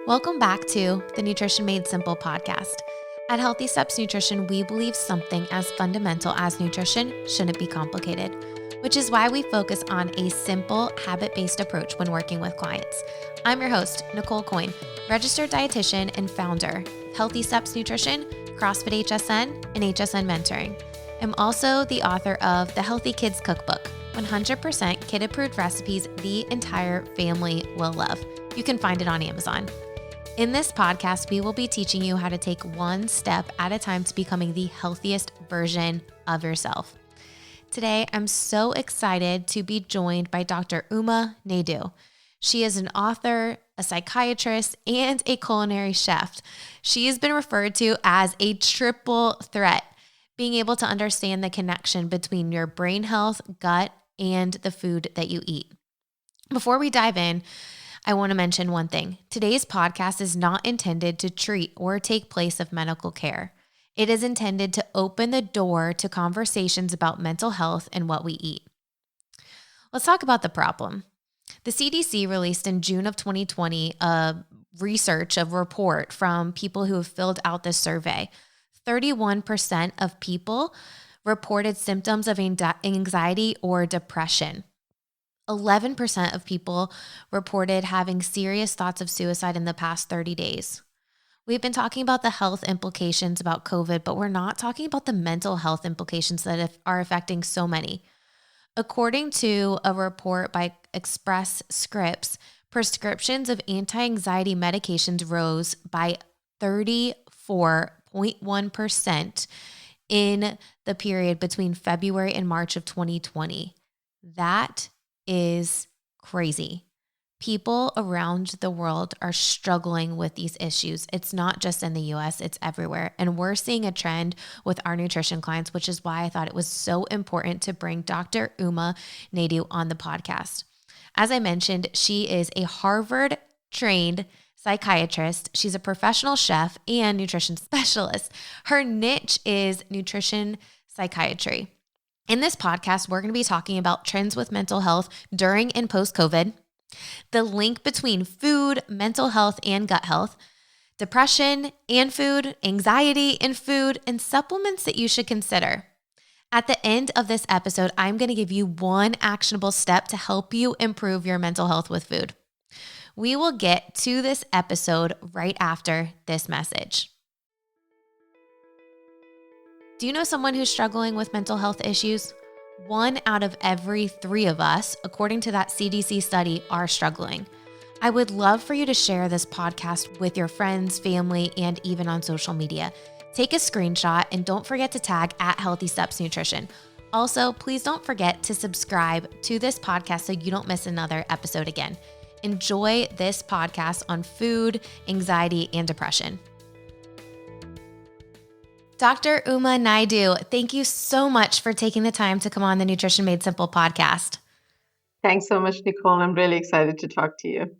Welcome back to the Nutrition Made Simple podcast. At Healthy Steps Nutrition, we believe something as fundamental as nutrition shouldn't be complicated, which is why we focus on a simple, habit-based approach when working with clients. I'm your host, Nicole Aucoin, registered dietitian and founder of Healthy Steps Nutrition, CrossFit HSN, and HSN Mentoring. I'm also the author of the Healthy Kids Cookbook, 100% kid-approved recipes the entire family will love. You can find it on Amazon. In this podcast, we will be teaching you how to take one step at a time to becoming the healthiest version of yourself. Today, I'm so excited to be joined by Dr. Naidoo. She is an author, a psychiatrist, and a culinary chef. She has been referred to as a triple threat, being able to understand the connection between your brain health, gut, and the food that you eat. Before we dive in, I want to mention one thing. Today's podcast is not intended to treat or take place of medical care. It is intended to open the door to conversations about mental health and what we eat. Let's talk about the problem. The CDC released in June of 2020 a report from people who have filled out this survey. 31% of people reported symptoms of anxiety or depression. 11% of people reported having serious thoughts of suicide in the past 30 days. We've been talking about the health implications about COVID, but we're not talking about the mental health implications that are affecting so many. According to a report by Express Scripts, prescriptions of anti-anxiety medications rose by 34.1% in the period between February and March of 2020. That is crazy. People around the world are struggling with these issues. It's not just in the US, it's everywhere. And we're seeing a trend with our nutrition clients, which is why I thought it was so important to bring Dr. Naidoo on the podcast. As I mentioned, she is a Harvard-trained psychiatrist. She's a professional chef and nutrition specialist. Her niche is nutrition psychiatry. In this podcast, we're going to be talking about trends with mental health during and post-COVID, the link between food, mental health, and gut health, depression and food, anxiety and food, and supplements that you should consider. At the end of this episode, I'm going to give you one actionable step to help you improve your mental health with food. We will get to this episode right after this message. Do you know someone who's struggling with mental health issues? 1 out of every 3 of us, according to that CDC study, are struggling. I would love for you to share this podcast with your friends, family, and even on social media. Take a screenshot and don't forget to tag at Healthy Steps Nutrition. Also, please don't forget to subscribe to this podcast so you don't miss another episode again. Enjoy this podcast on food, anxiety, and depression. Dr. Naidoo, thank you so much for taking the time to come on the Nutrition Made Simple podcast. Thanks so much, Nicole. I'm really excited to talk to you.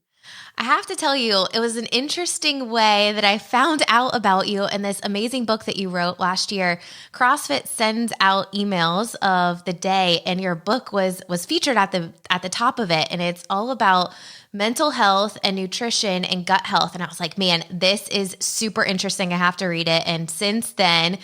I have to tell you, it was an interesting way that I found out about you in this amazing book that you wrote last year. CrossFit sends out emails of the day, and your book was featured at the top of it, and it's all about mental health and nutrition and gut health. And I was like, man, this is super interesting. I have to read it. And since then,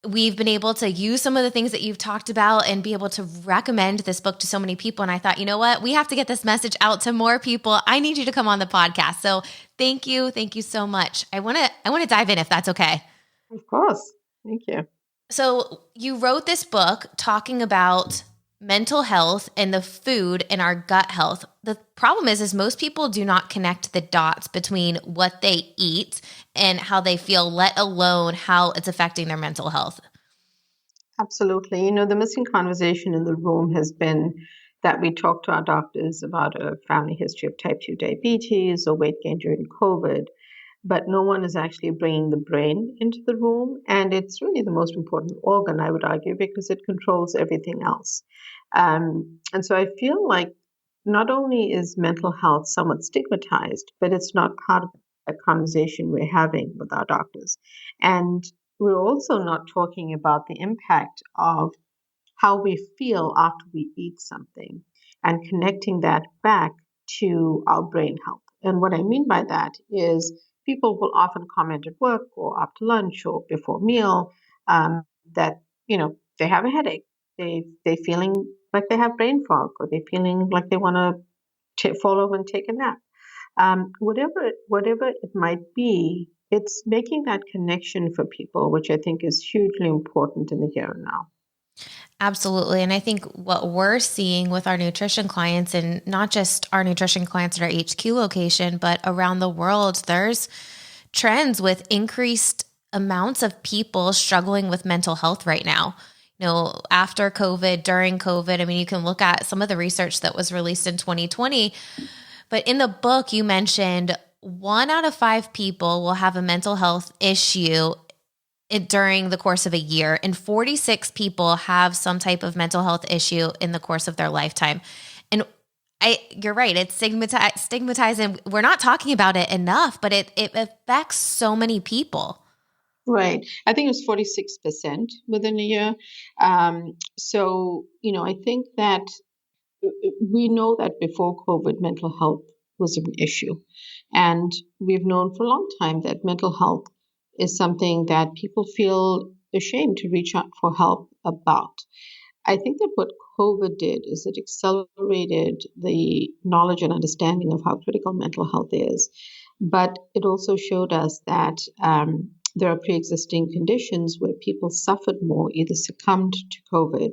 we've been able to use some of the things that you've talked about and be able to recommend this book to so many people. And I thought, you know what? We have to get this message out to more people. I need you to come on the podcast. So thank you. Thank you so much. I want to dive in if that's okay. Of course. Thank you. So you wrote this book talking about mental health and the food and our gut health. The problem is most people do not connect the dots between what they eat and how they feel, let alone how it's affecting their mental health. Absolutely. You know, the missing conversation in the room has been that we talk to our doctors about a family history of type 2 diabetes or weight gain during COVID, but no one is actually bringing the brain into the room. And it's really the most important organ, I would argue, because it controls everything else. And so I feel like not only is mental health somewhat stigmatized, but it's not part of a conversation we're having with our doctors. And we're also not talking about the impact of how we feel after we eat something and connecting that back to our brain health. And what I mean by that is people will often comment at work or after lunch or before meal that, they have a headache. They feeling like they have brain fog, or they're feeling like they want to fall over and take a nap. Whatever it might be, it's making that connection for people, which I think is hugely important in the here and now. Absolutely. And I think what we're seeing with our nutrition clients, and not just our nutrition clients at our HQ location, but around the world, there's trends with increased amounts of people struggling with mental health right now. After COVID, during COVID, I mean, you can look at some of the research that was released in 2020, but in the book, you mentioned 1 out of 5 people will have a mental health issue during the course of a year, and 46 people have some type of mental health issue in the course of their lifetime. And you're right, it's stigmatizing. We're not talking about it enough, but it affects so many people. Right. I think it was 46% within a year. I think that we know that before COVID, mental health was an issue. And we've known for a long time that mental health is something that people feel ashamed to reach out for help about. I think that what COVID did is it accelerated the knowledge and understanding of how critical mental health is. But it also showed us that there are pre existing conditions where people suffered more, either succumbed to COVID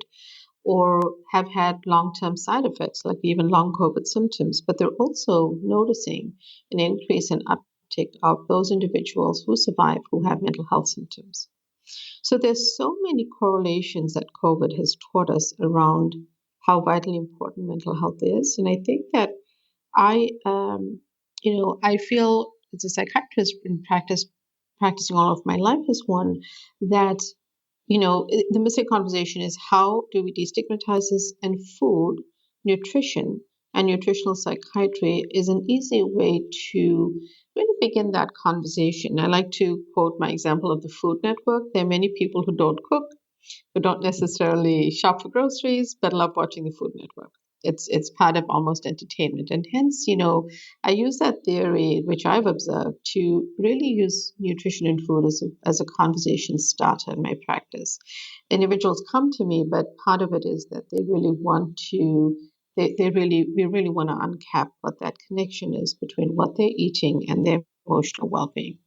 or have had long term side effects, like even long COVID symptoms. But they're also noticing an increase in uptick of those individuals who survive who have mental health symptoms. So there's so many correlations that COVID has taught us around how vitally important mental health is. And I think that I, I feel as a psychiatrist in practicing all of my life as one that the missing conversation is how do we destigmatize this? And food, nutrition, and nutritional psychiatry is an easy way to really begin that conversation. I like to quote my example of the Food Network. There are many people who don't cook, who don't necessarily shop for groceries, but love watching the Food Network. It's part of almost entertainment. And hence, I use that theory, which I've observed, to really use nutrition and food as a conversation starter in my practice. Individuals come to me, but part of it is that they really want to we really want to uncap what that connection is between what they're eating and their emotional well-being.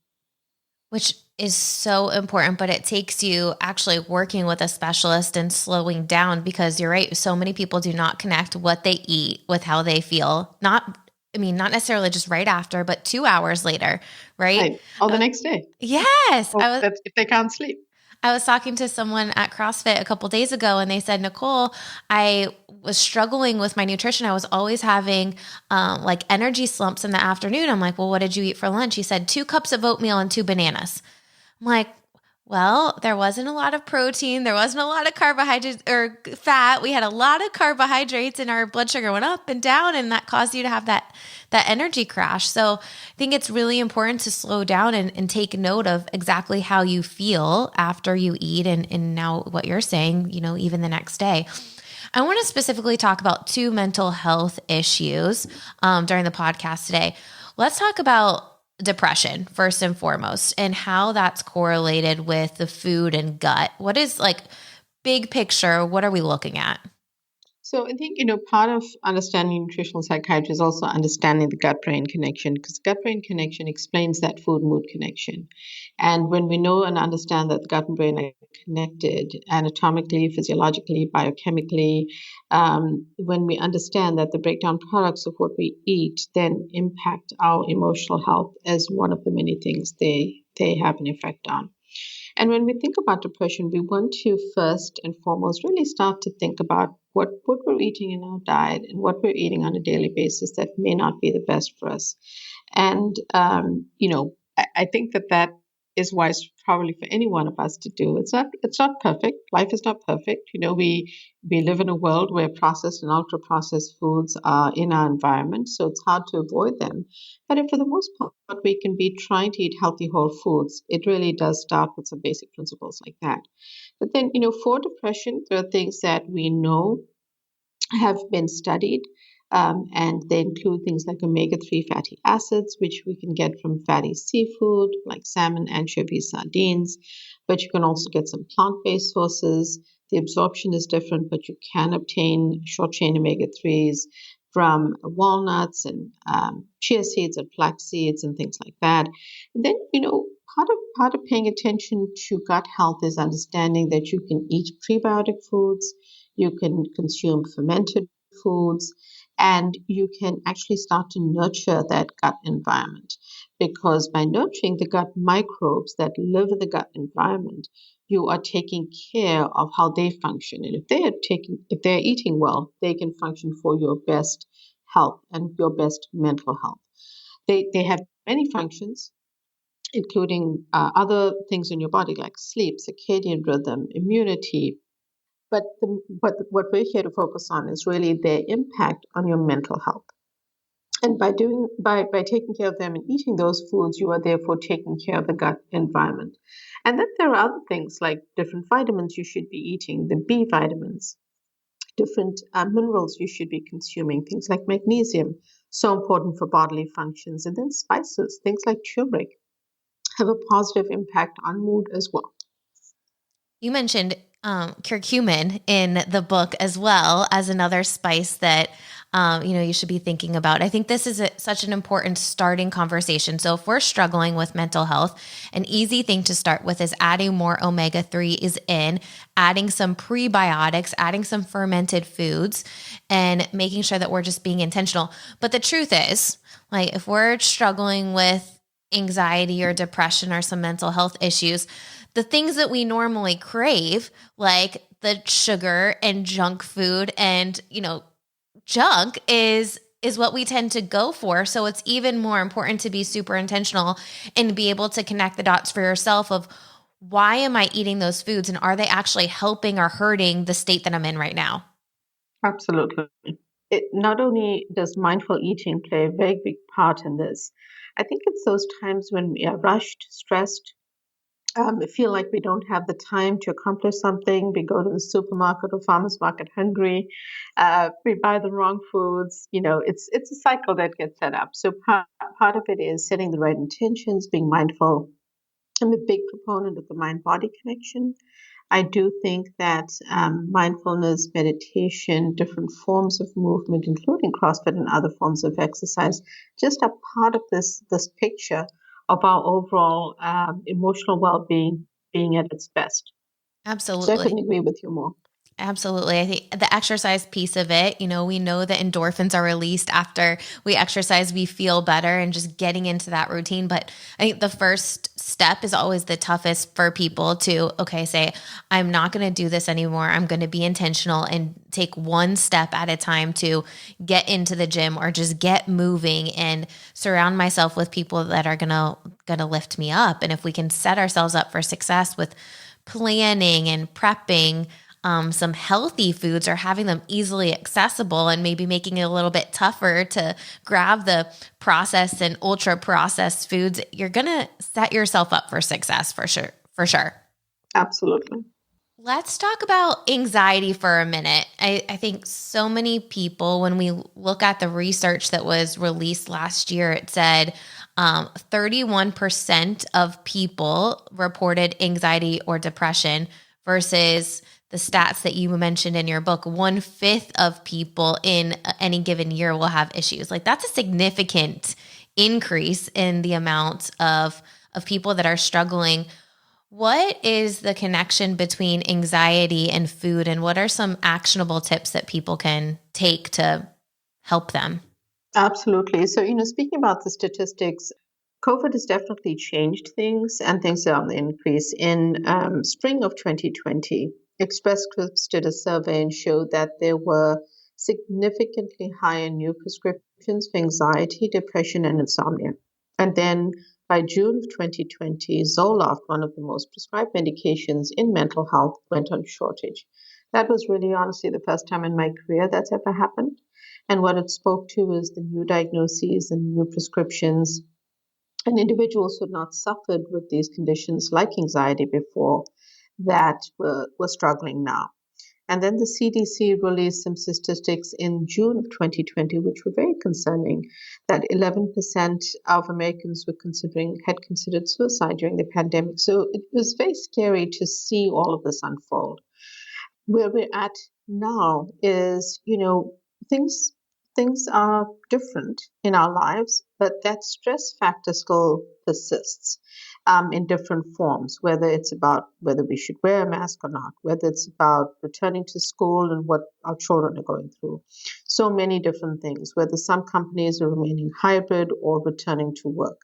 Which is so important, but it takes you actually working with a specialist and slowing down, because you're right. So many people do not connect what they eat with how they feel. Not necessarily just right after, but 2 hours later, right? Or the next day. Yes. If they can't sleep. I was talking to someone at CrossFit a couple days ago, and they said, Nicole, I was struggling with my nutrition. I was always having like energy slumps in the afternoon. I'm like, well, what did you eat for lunch? He said 2 cups of oatmeal and 2 bananas. I'm like, well, there wasn't a lot of protein. There wasn't a lot of carbohydrates or fat. We had a lot of carbohydrates, and our blood sugar went up and down, and that caused you to have that energy crash. So I think it's really important to slow down and take note of exactly how you feel after you eat, and now what you're saying, even the next day. I want to specifically talk about 2 mental health issues during the podcast today. Let's talk about depression first and foremost, and how that's correlated with the food and gut. What is, like, big picture, what are we looking at? So I think, part of understanding nutritional psychiatry is also understanding the gut-brain connection, because gut-brain connection explains that food-mood connection. And when we know and understand that the gut and brain are connected anatomically, physiologically, biochemically, when we understand that the breakdown products of what we eat then impact our emotional health as one of the many things they have an effect on. And when we think about depression, we want to first and foremost really start to think about what we're eating in our diet and what we're eating on a daily basis that may not be the best for us. And, I think that is wise probably for any one of us to do. It's not perfect. Life is not perfect. We live in a world where processed and ultra processed foods are in our environment, so it's hard to avoid them. But if for the most part we can be trying to eat healthy whole foods, it really does start with some basic principles like that. But then, for depression, there are things that we know have been studied And they include things like omega-3 fatty acids, which we can get from fatty seafood like salmon, anchovies, sardines. But you can also get some plant-based sources. The absorption is different, but you can obtain short-chain omega-3s from walnuts and chia seeds and flax seeds and things like that. And then, part of paying attention to gut health is understanding that you can eat prebiotic foods, you can consume fermented foods, and you can actually start to nurture that gut environment. Because by nurturing the gut microbes that live in the gut environment, you are taking care of how they function. And if they're eating well, they can function for your best health and your best mental health. They have many functions, including other things in your body like sleep, circadian rhythm, immunity. But what we're here to focus on is really their impact on your mental health. And by taking care of them and eating those foods, you are therefore taking care of the gut environment. And then there are other things like different vitamins you should be eating, the B vitamins, different minerals you should be consuming, things like magnesium, so important for bodily functions. And then spices, things like turmeric, have a positive impact on mood as well. You mentioned curcumin in the book as well as another spice that you should be thinking about. I think this is such an important starting conversation. So if we're struggling with mental health, an easy thing to start with is adding more omega-3s in, adding some prebiotics, adding some fermented foods, and making sure that we're just being intentional. But the truth is, like, if we're struggling with anxiety or depression or some mental health issues, the things that we normally crave, like the sugar and junk food and, junk is what we tend to go for. So it's even more important to be super intentional and be able to connect the dots for yourself of why am I eating those foods and are they actually helping or hurting the state that I'm in right now? Absolutely. It not only does mindful eating play a very big part in this, I think it's those times when we are rushed, stressed, feel like we don't have the time to accomplish something. We go to the supermarket or farmers market hungry. We buy the wrong foods. It's a cycle that gets set up. So part of it is setting the right intentions, being mindful. I'm a big proponent of the mind-body connection. I do think that mindfulness, meditation, different forms of movement, including CrossFit and other forms of exercise, just are part of this picture of our overall emotional well-being being at its best. So I couldn't Absolutely. agree with you more. Absolutely. I think the exercise piece of it, we know that endorphins are released after we exercise, we feel better and just getting into that routine. But I think the first step is always the toughest for people to, say, I'm not going to do this anymore. I'm going to be intentional and take one step at a time to get into the gym or just get moving and surround myself with people that are going to lift me up. And if we can set ourselves up for success with planning and prepping, some healthy foods or having them easily accessible and maybe making it a little bit tougher to grab the processed and ultra processed foods, you're going to set yourself up for success for sure. For sure. Absolutely. Let's talk about anxiety for a minute. I think so many people, when we look at the research that was released last year, it said 31% of people reported anxiety or depression versus the stats that you mentioned in your book, 1/5 of people in any given year will have issues. Like, that's a significant increase in the amount of people that are struggling. What is the connection between anxiety and food, and what are some actionable tips that people can take to help them? Absolutely. So, speaking about the statistics, COVID has definitely changed things, and things are on the increase. In spring of 2020, Express Scripts did a survey and showed that there were significantly higher new prescriptions for anxiety, depression, and insomnia. And then by June of 2020, Zoloft, one of the most prescribed medications in mental health, went on shortage. That was really honestly the first time in my career that's ever happened. And what it spoke to is the new diagnoses and new prescriptions, and individuals who had not suffered with these conditions like anxiety before that were struggling now. And then the CDC released some statistics in June of 2020, which were very concerning, that 11% of Americans had considered suicide during the pandemic. So it was very scary to see all of this unfold. Where we're at now is, things things are different in our lives, but that stress factor still persists in different forms, whether it's about whether we should wear a mask or not, whether it's about returning to school and what our children are going through. So many different things, whether some companies are remaining hybrid or returning to work.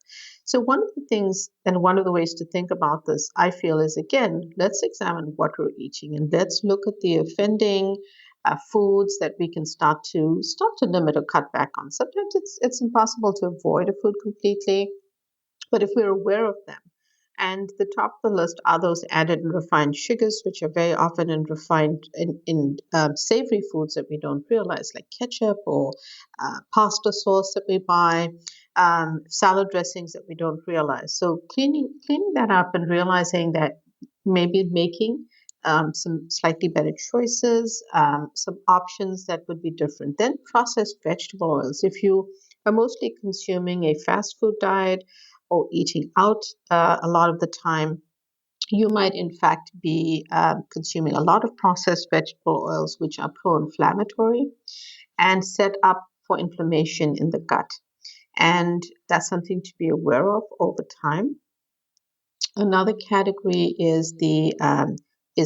So, one of the things and one of the ways to think about this, I feel, is again, let's examine what we're eating and let's look at the offending foods that we can start to limit or cut back on. Sometimes it's impossible to avoid a food completely, but if we're aware of them, and the top of the list are those added and refined sugars, which are very often in refined in savory foods that we don't realize, like ketchup or pasta sauce that we buy, salad dressings that we don't realize. So cleaning that up and realizing that maybe making some slightly better choices, some options that would be different. Then processed vegetable oils. If you are mostly consuming a fast food diet or eating out a lot of the time, you might in fact be consuming a lot of processed vegetable oils, which are pro-inflammatory and set up for inflammation in the gut. And that's something to be aware of all the time. Another category is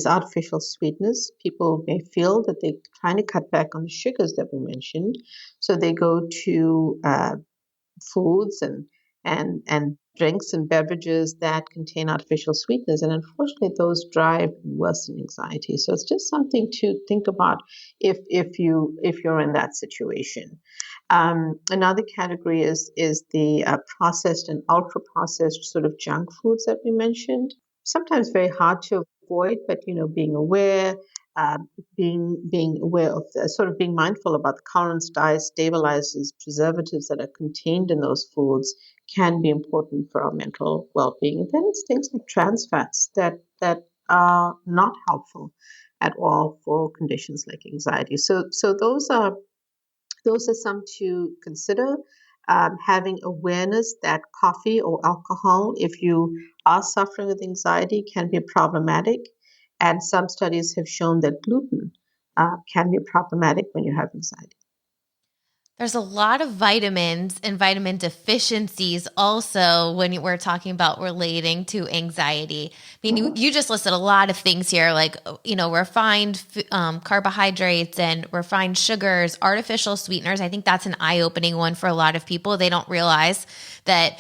artificial sweetness. People may feel that they're trying to cut back on the sugars that we mentioned, so they go to foods and drinks and beverages that contain artificial sweeteners, and unfortunately those drive and worsen anxiety. So it's just something to think about if you're in that situation. Another category is the processed and ultra processed sort of junk foods that we mentioned. Sometimes very hard to avoid, but being aware, uh, being aware of the, sort of being mindful about the colorants, dyes, stabilizers, preservatives that are contained in those foods can be important for our mental well-being. And then it's things like trans fats that are not helpful at all for conditions like anxiety. So those are some to consider. Having awareness that coffee or alcohol, if you are suffering with anxiety, can be problematic. And some studies have shown that gluten can be problematic when you have anxiety. There's a lot of vitamins and vitamin deficiencies also when we're talking about relating to anxiety. I mean, you just listed a lot of things here, like, refined carbohydrates and refined sugars, artificial sweeteners. I think that's an eye-opening one for a lot of people. They don't realize that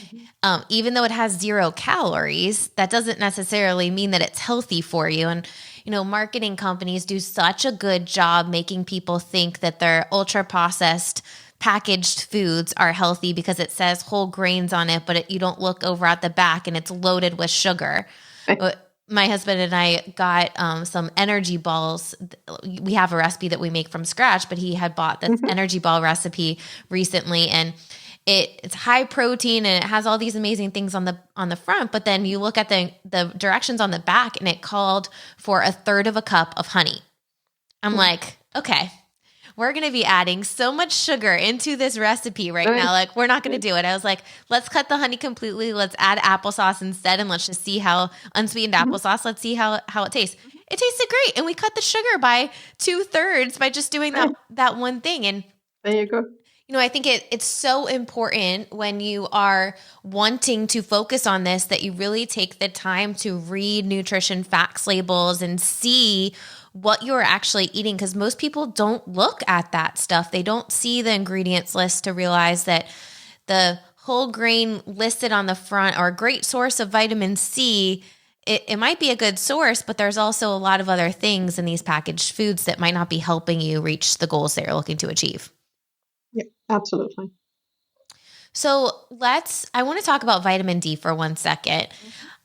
even though it has 0 calories, that doesn't necessarily mean that it's healthy for you. And marketing companies do such a good job making people think that they're ultra processed packaged foods are healthy because it says whole grains on it, but you don't look over at the back and it's loaded with sugar. My husband and I got some energy balls. We have a recipe that we make from scratch, but he had bought this energy ball recipe recently, and it's high protein and it has all these amazing things on the front. But then you look at the directions on the back and it called for 1/3 of a cup of honey. I'm like, okay, we're going to be adding so much sugar into this recipe right now. Like, we're not going to do it. I was like, let's cut the honey completely. Let's add applesauce instead. And let's just see how unsweetened applesauce. Let's see how it tastes. It tasted great. And we cut the sugar by 2/3 by just doing that one thing. And there you go. I think it's so important when you are wanting to focus on this that you really take the time to read nutrition facts labels and see what you're actually eating, because most people don't look at that stuff. They don't see the ingredients list to realize that the whole grain listed on the front are a great source of vitamin C. It might be a good source, but there's also a lot of other things in these packaged foods that might not be helping you reach the goals that you're looking to achieve. Yeah, absolutely. So I want to talk about vitamin D for 1 second.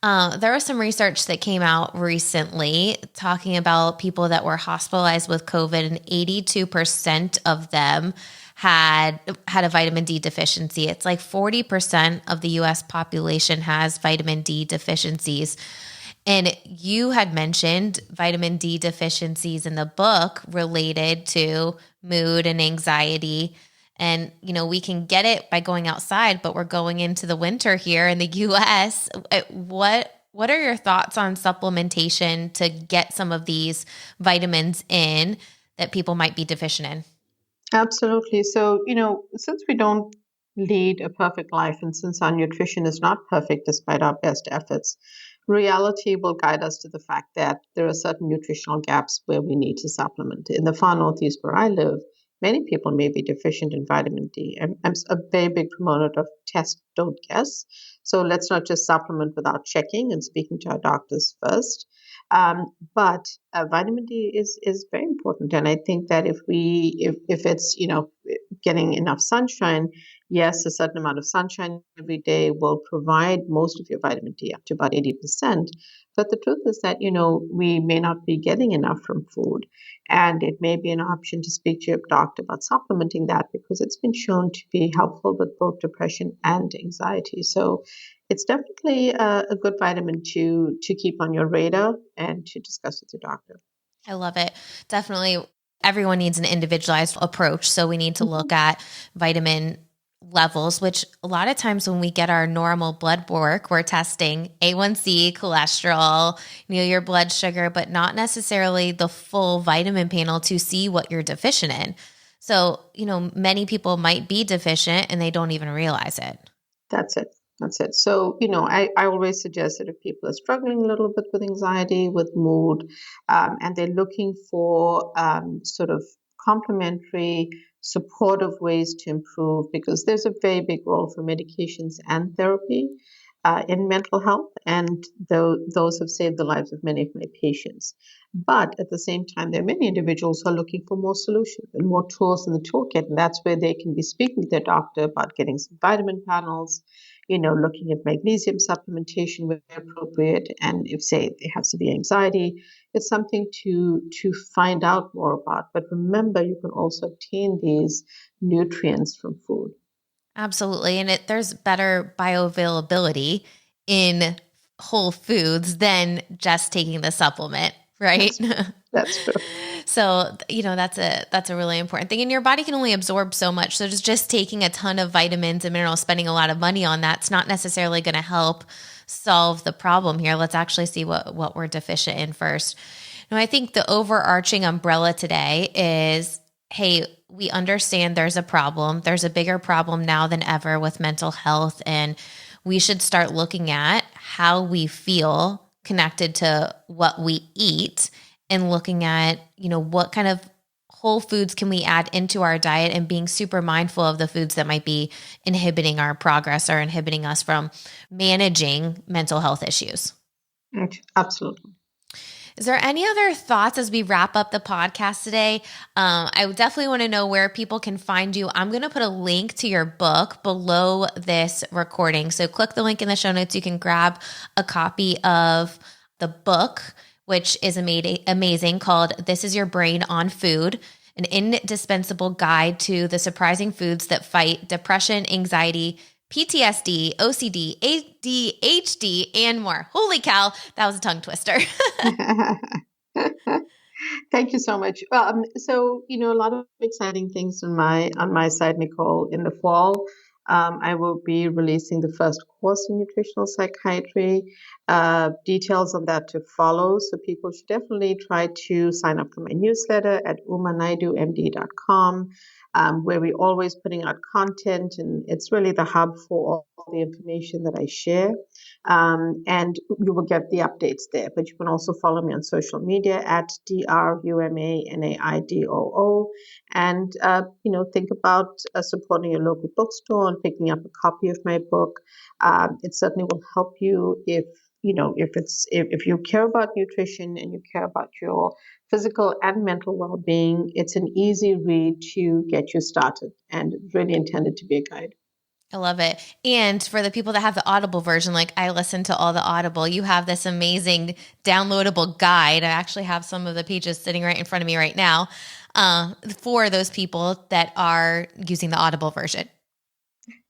There was some research that came out recently talking about people that were hospitalized with COVID, and 82% of them had a vitamin D deficiency. It's like 40% of the US population has vitamin D deficiencies. And you had mentioned vitamin D deficiencies in the book related to mood and anxiety. And, we can get it by going outside, but we're going into the winter here in the US. What are your thoughts on supplementation to get some of these vitamins in that people might be deficient in? Absolutely. So, since we don't lead a perfect life and since our nutrition is not perfect despite our best efforts, reality will guide us to the fact that there are certain nutritional gaps where we need to supplement. In the far northeast where I live, many people may be deficient in vitamin D. I'm a very big proponent of test, don't guess. So let's not just supplement without checking and speaking to our doctors first. But vitamin D is very important, and I think that if it's getting enough sunshine, yes, a certain amount of sunshine every day will provide most of your vitamin D up to about 80%. But the truth is that we may not be getting enough from food, and it may be an option to speak to your doctor about supplementing that because it's been shown to be helpful with both depression and anxiety. So it's definitely a good vitamin to keep on your radar and to discuss with your doctor. I love it. Definitely. Everyone needs an individualized approach. So we need to Mhm. look at vitamin levels, which a lot of times when we get our normal blood work, we're testing A1C, cholesterol, your blood sugar, but not necessarily the full vitamin panel to see what you're deficient in. So, many people might be deficient and they don't even realize it. That's it. That's it. So, I always suggest that if people are struggling a little bit with anxiety, with mood, and they're looking for sort of complementary, supportive ways to improve, because there's a very big role for medications and therapy in mental health, and those have saved the lives of many of my patients. But at the same time, there are many individuals who are looking for more solutions and more tools in the toolkit, and that's where they can be speaking to their doctor about getting some vitamin panels, looking at magnesium supplementation where appropriate, and if say they have severe anxiety, it's something to find out more about. But remember, you can also obtain these nutrients from food. Absolutely. And there's better bioavailability in whole foods than just taking the supplement, right? That's true. That's true. So, that's a really important thing. And your body can only absorb so much. So just taking a ton of vitamins and minerals, spending a lot of money on that's not necessarily going to help solve the problem here. Let's actually see what we're deficient in first. Now, I think the overarching umbrella today is, hey, we understand there's a problem. There's a bigger problem now than ever with mental health. And we should start looking at how we feel connected to what we eat and looking at, what kind of whole foods can we add into our diet and being super mindful of the foods that might be inhibiting our progress or inhibiting us from managing mental health issues. Absolutely. Is there any other thoughts as we wrap up the podcast today? I would definitely want to know where people can find you. I'm going to put a link to your book below this recording. So click the link in the show notes. You can grab a copy of the book, which is amazing, called This Is Your Brain on Food, an indispensable guide to the surprising foods that fight depression, anxiety, PTSD, OCD, ADHD, and more. Holy cow, that was a tongue twister. Thank you so much. Well, so a lot of exciting things on my side, Nicole. In the fall, I will be releasing the first course in nutritional psychiatry. Details of that to follow. So people should definitely try to sign up for my newsletter at umanaidoomd.com, where we're always putting out content, and it's really the hub for all the information that I share. And you will get the updates there. But you can also follow me on social media at DRUMANAIDOO. And, think about supporting your local bookstore and picking up a copy of my book. It certainly will help you if you care about nutrition and you care about your physical and mental well-being. It's an easy read to get you started, and really intended to be a guide. I love it. And for the people that have the Audible version, like I listen to all the Audible, you have this amazing downloadable guide. I actually have some of the pages sitting right in front of me right now for those people that are using the Audible version.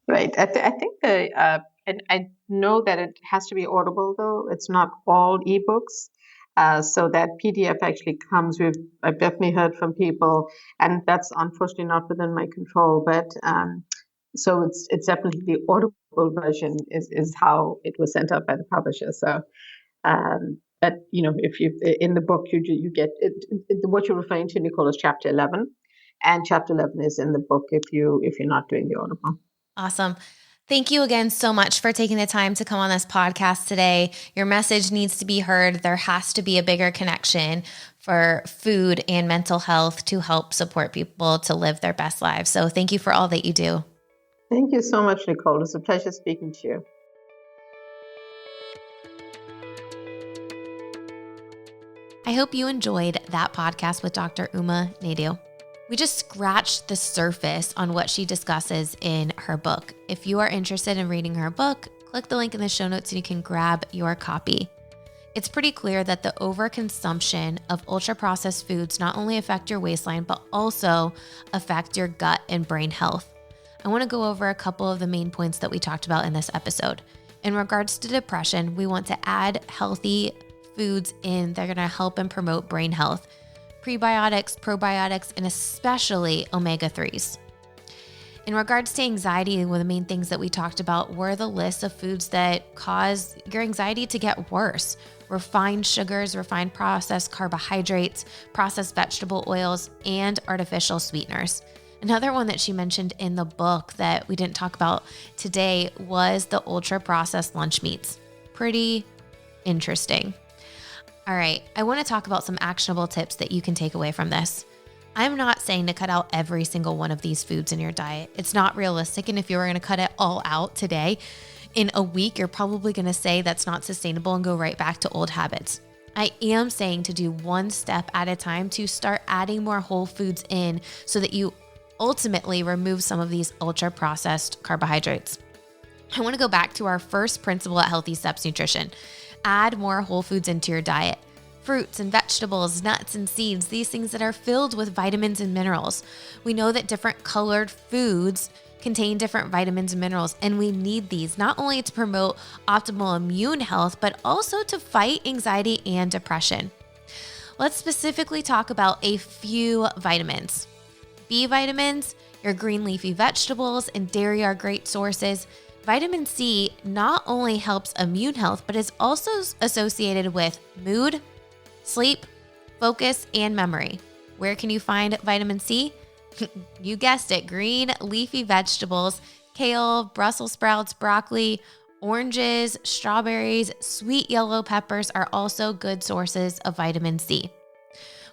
Right. I think the I know that it has to be Audible, though. It's not all ebooks. So that PDF actually comes with, I've definitely heard from people, and that's unfortunately not within my control, but so it's definitely the Audible version is how it was sent out by the publisher. So, but if you in the book you get what you're referring to, Nicole, is chapter 11, and chapter 11 is in the book if you're not doing the Audible. Awesome. Thank you again so much for taking the time to come on this podcast today. Your message needs to be heard. There has to be a bigger connection for food and mental health to help support people to live their best lives. So thank you for all that you do. Thank you so much, Nicole. It's a pleasure speaking to you. I hope you enjoyed that podcast with Dr. Uma Naidoo. We just scratched the surface on what she discusses in her book. If you are interested in reading her book, click the link in the show notes and you can grab your copy. It's pretty clear that the overconsumption of ultra-processed foods not only affect your waistline, but also affect your gut and brain health. I want to go over a couple of the main points that we talked about in this episode. In regards to depression, we want to add healthy foods in that are going to help and promote brain health. Prebiotics, probiotics, and especially omega-3s. In regards to anxiety, one of the main things that we talked about were the list of foods that cause your anxiety to get worse. Refined sugars, refined processed carbohydrates, processed vegetable oils, and artificial sweeteners. Another one that she mentioned in the book that we didn't talk about today was the ultra-processed lunch meats. Pretty interesting. All right, I want to talk about some actionable tips that you can take away from this. I'm not saying to cut out every single one of these foods in your diet. It's not realistic, and if you were going to cut it all out today, in a week, you're probably going to say that's not sustainable and go right back to old habits. I am saying to do one step at a time to start adding more whole foods in so that you ultimately remove some of these ultra-processed carbohydrates. I want to go back to our first principle at Healthy Steps Nutrition. Add more whole foods into your diet. Fruits and vegetables, nuts and seeds, these things that are filled with vitamins and minerals. We know that different colored foods contain different vitamins and minerals, and we need these not only to promote optimal immune health, but also to fight anxiety and depression. Let's specifically talk about a few vitamins. B vitamins, your green leafy vegetables, and dairy are great sources. Vitamin C not only helps immune health, but is also associated with mood, sleep, focus, and memory. Where can you find vitamin C? You guessed it, green leafy vegetables, kale, Brussels sprouts, broccoli, oranges, strawberries, sweet yellow peppers are also good sources of vitamin C.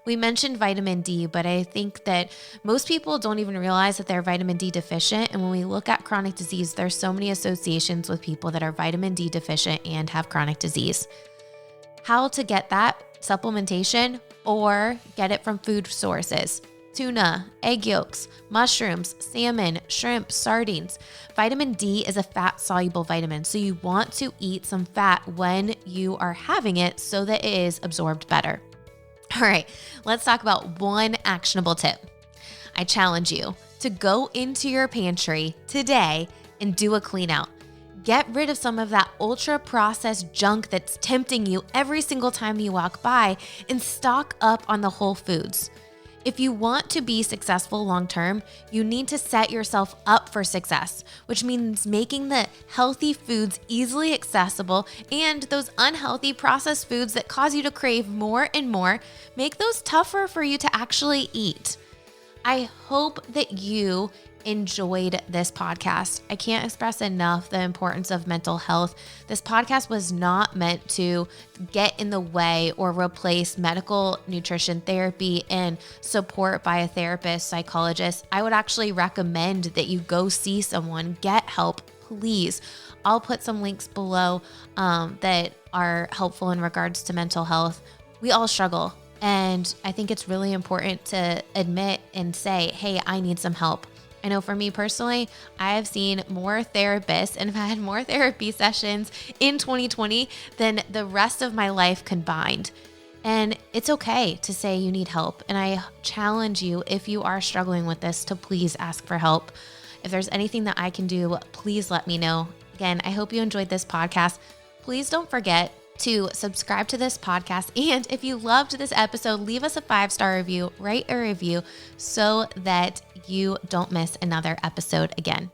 We mentioned vitamin D, but I think that most people don't even realize that they're vitamin D deficient. And when we look at chronic disease, there's so many associations with people that are vitamin D deficient and have chronic disease. How to get that supplementation or get it from food sources: tuna, egg yolks, mushrooms, salmon, shrimp, sardines. Vitamin D is a fat-soluble vitamin, so you want to eat some fat when you are having it so that it is absorbed better. All right, let's talk about one actionable tip. I challenge you to go into your pantry today and do a clean out. Get rid of some of that ultra-processed junk that's tempting you every single time you walk by and stock up on the whole foods. If you want to be successful long-term, you need to set yourself up for success, which means making the healthy foods easily accessible and those unhealthy processed foods that cause you to crave more and more, make those tougher for you to actually eat. I hope that you enjoyed this podcast. I can't express enough the importance of mental health. This podcast was not meant to get in the way or replace medical nutrition therapy and support by a therapist, psychologist. I would actually recommend that you go see someone, get help, please. I'll put some links below that are helpful in regards to mental health. We all struggle. And I think it's really important to admit and say, hey, I need some help. I know for me personally, I have seen more therapists and have had more therapy sessions in 2020 than the rest of my life combined. And it's okay to say you need help. And I challenge you, if you are struggling with this, to please ask for help. If there's anything that I can do, please let me know. Again, I hope you enjoyed this podcast. Please don't forget to subscribe to this podcast. And if you loved this episode, leave us a 5-star review, write a review so that you don't miss another episode again.